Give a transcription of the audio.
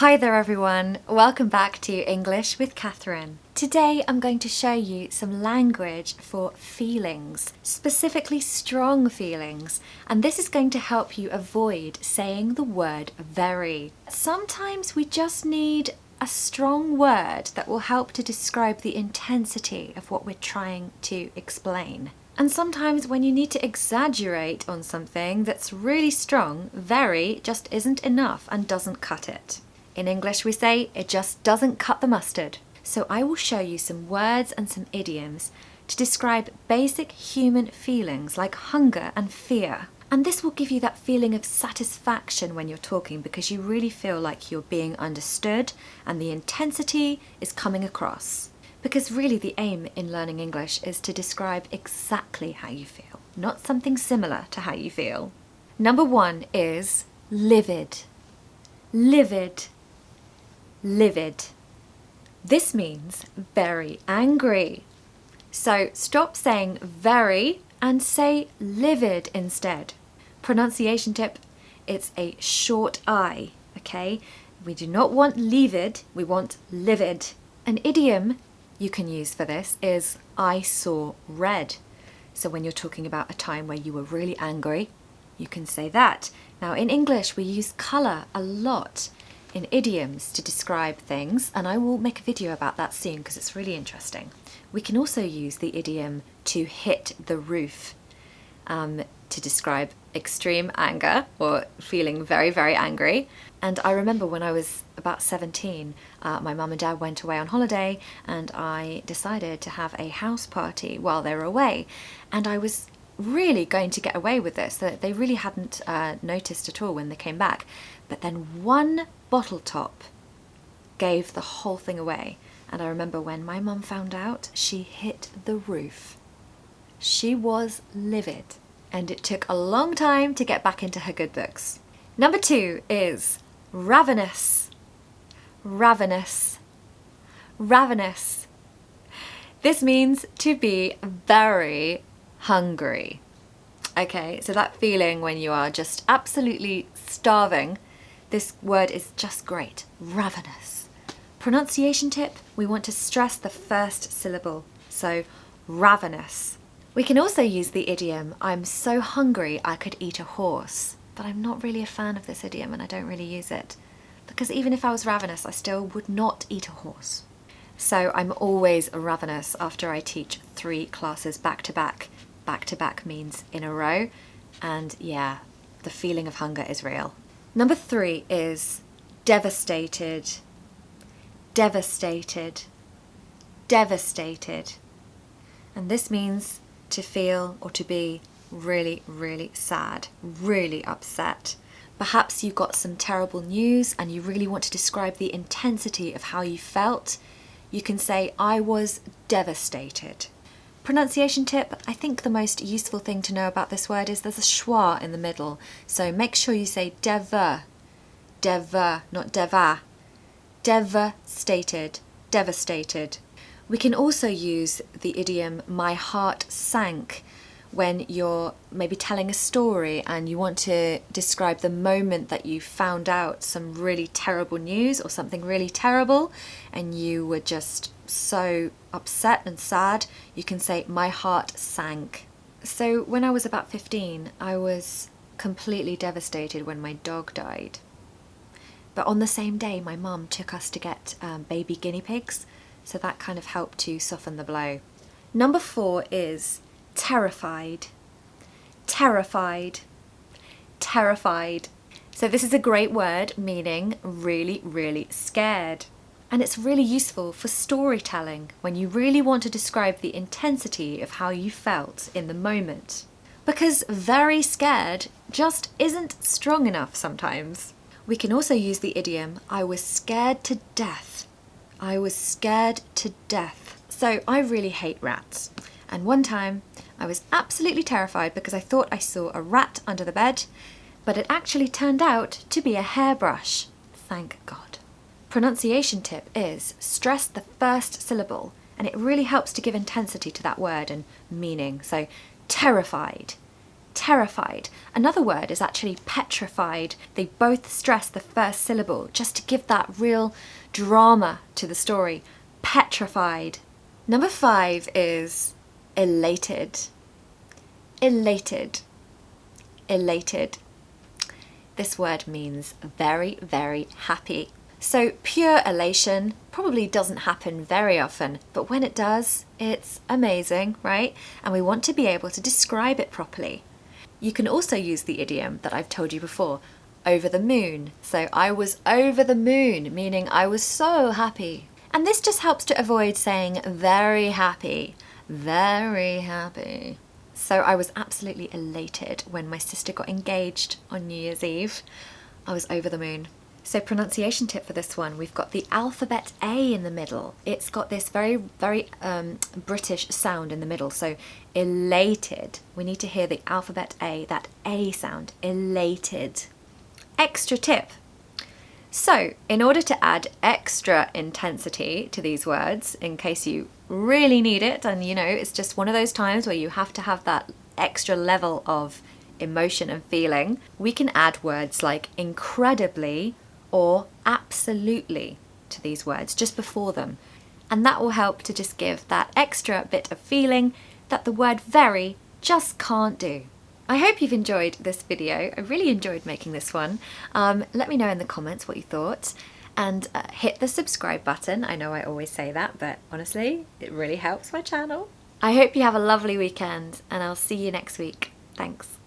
Hi there everyone, welcome back to English with Catherine. Today I'm going to show you some language for feelings, specifically strong feelings, and this is going to help you avoid saying the word very. Sometimes we just need a strong word that will help to describe the intensity of what we're trying to explain. And sometimes when you need to exaggerate on something that's really strong, very just isn't enough and doesn't cut it. In English we say, it just doesn't cut the mustard. So I will show you some words and some idioms to describe basic human feelings like hunger and fear. And this will give you that feeling of satisfaction when you're talking because you really feel like you're being understood and the intensity is coming across. Because really the aim in learning English is to describe exactly how you feel, not something similar to how you feel. Number one is livid. Livid. Livid. This means very angry. So stop saying very and say livid instead. Pronunciation tip, it's a short I, okay? We do not want livid, we want livid. An idiom you can use for this is I saw red. So when you're talking about a time where you were really angry, you can say that. Now in English we use colour a lot in idioms to describe things, and I will make a video about that soon because it's really interesting. We can also use the idiom to hit the roof to describe extreme anger or feeling very, very angry. And I remember when I was about 17, my mum and dad went away on holiday and I decided to have a house party while they were away. And I was really going to get away with this, that they really hadn't noticed at all when they came back. But then one bottle top gave the whole thing away. And I remember when my mum found out, she hit the roof. She was livid. And it took a long time to get back into her good books. Number two is ravenous. Ravenous. Ravenous. This means to be very hungry. Okay, so that feeling when you are just absolutely starving, this word is just great. Ravenous. Pronunciation tip, we want to stress the first syllable. So ravenous. We can also use the idiom, I'm so hungry I could eat a horse. But I'm not really a fan of this idiom and I don't really use it. Because even if I was ravenous, I still would not eat a horse. So I'm always ravenous after I teach 3 classes back to back. Back to back means in a row. And yeah, the feeling of hunger is real. Number 3 is devastated. Devastated. Devastated. And this means to feel or to be really, really sad, really upset. Perhaps you got some terrible news and you really want to describe the intensity of how you felt. You can say, I was devastated. Pronunciation tip, I think the most useful thing to know about this word is there's a schwa in the middle. So make sure you say deva, deva, not deva. Devastated, devastated. We can also use the idiom my heart sank when you're maybe telling a story and you want to describe the moment that you found out some really terrible news or something really terrible and you were just so upset and sad. You can say my heart sank. So when I was about 15, I was completely devastated when my dog died. But on the same day, my mum took us to get baby guinea pigs. So that kind of helped to soften the blow. Number 4 is terrified. Terrified. Terrified. So this is a great word meaning really, really scared. And it's really useful for storytelling when you really want to describe the intensity of how you felt in the moment. Because very scared just isn't strong enough sometimes. We can also use the idiom, I was scared to death. I was scared to death. So I really hate rats. And one time I was absolutely terrified because I thought I saw a rat under the bed, but it actually turned out to be a hairbrush. Thank God. Pronunciation tip is stress the first syllable, and it really helps to give intensity to that word and meaning. So terrified, terrified. Another word is actually petrified. They both stress the first syllable just to give that real drama to the story. Petrified. Number 5 is elated. Elated. Elated. This word means very, very happy. So pure elation probably doesn't happen very often, but when it does, it's amazing, right? And we want to be able to describe it properly. You can also use the idiom that I've told you before, over the moon. So I was over the moon, meaning I was so happy. And this just helps to avoid saying very happy, very happy. So I was absolutely elated when my sister got engaged on New Year's Eve. I was over the moon. So pronunciation tip for this one, we've got the alphabet A in the middle. It's got this very, very British sound in the middle. So elated. We need to hear the alphabet A, that A sound, elated. Extra tip. So in order to add extra intensity to these words, in case you really need it, and you know, it's just one of those times where you have to have that extra level of emotion and feeling, we can add words like incredibly or absolutely to these words just before them. And that will help to just give that extra bit of feeling that the word very just can't do. I hope you've enjoyed this video. I really enjoyed making this one. Let me know in the comments what you thought, and hit the subscribe button. I know I always say that, but honestly, it really helps my channel. I hope you have a lovely weekend, and I'll see you next week. Thanks.